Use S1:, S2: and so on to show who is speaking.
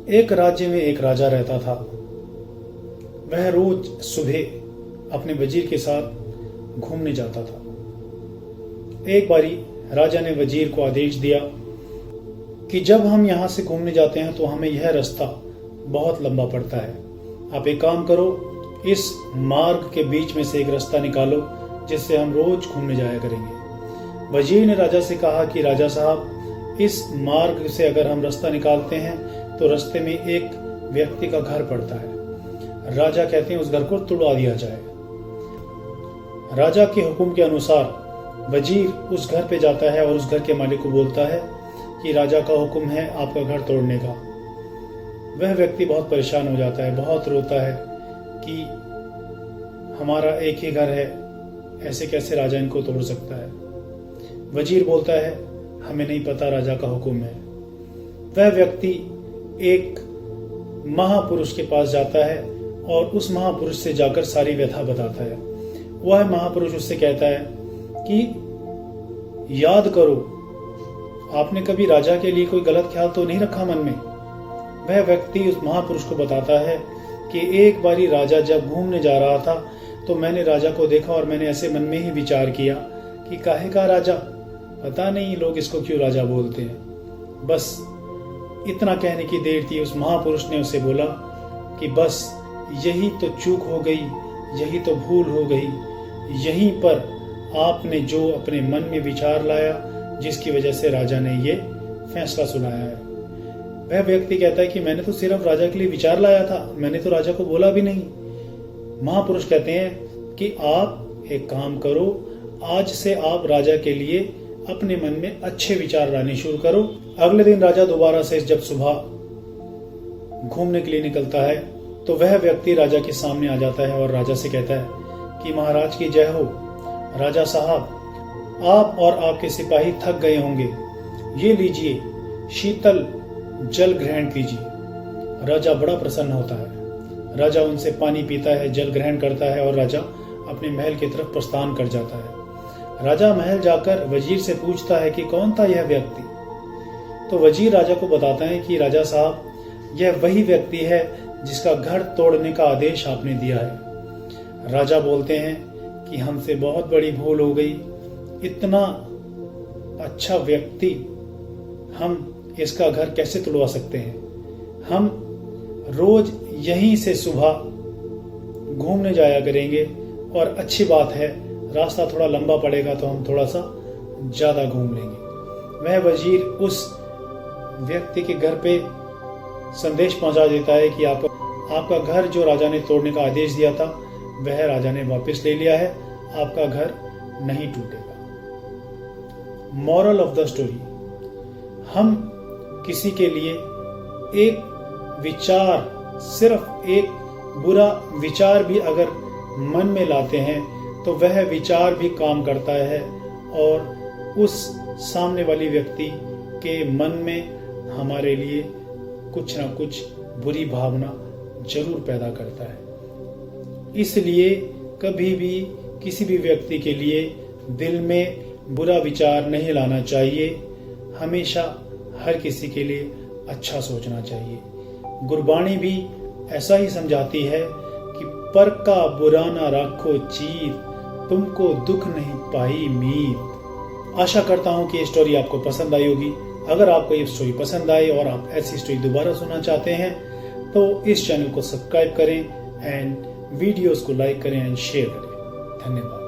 S1: एक राज्य में एक राजा रहता था। वह रोज सुबह अपने वजीर के साथ घूमने जाता था। एक बारी राजा ने वजीर को आदेश दिया कि जब हम यहाँ से घूमने जाते हैं तो हमें यह रास्ता बहुत लंबा पड़ता है। आप एक काम करो, इस मार्ग के बीच में से एक रास्ता निकालो जिससे हम रोज घूमने जाया करेंगे। वजीर ने राजा से कहा कि राजा साहब, इस मार्ग से अगर हम रास्ता निकालते हैं तो रास्ते में एक व्यक्ति का घर पड़ता है। राजा कहते हैं उस घर को तोड़वा दिया जाए। राजा के हुक्म के अनुसार वजीर उस घर पे जाता है और उस घर के मालिक को बोलता है कि राजा का हुक्म है आपका घर तोड़ने का। वह व्यक्ति बहुत परेशान हो जाता है, बहुत रोता है कि हमारा एक ही घर है, ऐसे कैसे राजा इनको तोड़ सकता है। वजीर बोलता है हमें नहीं पता, राजा का हुक्म है। वह व्यक्ति एक महापुरुष के पास जाता है और उस महापुरुष से जाकर सारी व्यथा बताता है। वह महापुरुष उससे कहता है कि याद करो, आपने कभी राजा के लिए कोई गलत ख्याल तो नहीं रखा मन में। वह व्यक्ति उस महापुरुष को बताता है कि एक बारी राजा जब घूमने जा रहा था तो मैंने राजा को देखा और मैंने ऐसे मन में ही विचार किया कि काहे का राजा, पता नहीं लोग इसको क्यों राजा बोलते हैं। बस इतना कहने की देर थी, उस महापुरुष ने उसे बोला कि बस यही तो चूक हो गई, यही तो भूल हो गई, यहीं पर आपने जो अपने मन में विचार लाया जिसकी वजह से राजा ने ये फैसला सुनाया है। वह व्यक्ति कहता है कि मैंने तो सिर्फ राजा के लिए विचार लाया था, मैंने तो राजा को बोला भी नहीं। महापुरुष कहते हैं कि आप एक काम करो, आज से आप राजा के लिए अपने मन में अच्छे विचार लाने शुरू करो। अगले दिन राजा दोबारा से जब सुबह घूमने के लिए निकलता है तो वह व्यक्ति राजा के सामने आ जाता है और राजा से कहता है कि महाराज की जय हो। राजा साहब, आप और आपके सिपाही थक गए होंगे, ये लीजिए शीतल जल ग्रहण कीजिए। राजा बड़ा प्रसन्न होता है। राजा उनसे पानी पीता है, जल ग्रहण करता है और राजा अपने महल की तरफ प्रस्थान कर जाता है। राजा महल जाकर वजीर से पूछता है कि कौन था यह व्यक्ति। तो वजीर राजा को बताता है कि राजा साहब, यह वही व्यक्ति है जिसका घर तोड़ने का आदेश आपने दिया है। राजा बोलते हैं कि हमसे बहुत बड़ी भूल हो गई, इतना अच्छा व्यक्ति हम इसका घर कैसे तोड़वा सकते हैं। हम रोज यहीं से सुबह घूमने जाया करेंगे और अच्छी बात है, रास्ता थोड़ा लंबा पड़ेगा तो हम थोड़ा सा ज्यादा घूम लेंगे। वह वजीर उस व्यक्ति के घर पे संदेश पहुंचा देता है कि आपका घर जो राजा ने तोड़ने का आदेश दिया था वह राजा ने वापस ले लिया है, आपका घर नहीं टूटेगा। मॉरल ऑफ द स्टोरी, हम किसी के लिए एक विचार, सिर्फ एक बुरा विचार भी अगर मन में लाते हैं तो वह विचार भी काम करता है और उस सामने वाली व्यक्ति के मन में हमारे लिए कुछ ना कुछ बुरी भावना जरूर पैदा करता है। इसलिए कभी भी किसी भी व्यक्ति के लिए दिल में बुरा विचार नहीं लाना चाहिए। हमेशा हर किसी के लिए अच्छा सोचना चाहिए। गुरबाणी भी ऐसा ही समझाती है कि पर का बुरा ना राखो चीर, तुमको दुख नहीं पाई मीर। आशा करता हूं कि ये स्टोरी आपको पसंद आई होगी। अगर आपको ये स्टोरी पसंद आई और आप ऐसी स्टोरी दोबारा सुनना चाहते हैं तो इस चैनल को सब्सक्राइब करें एंड वीडियोस को लाइक करें एंड शेयर करें। धन्यवाद।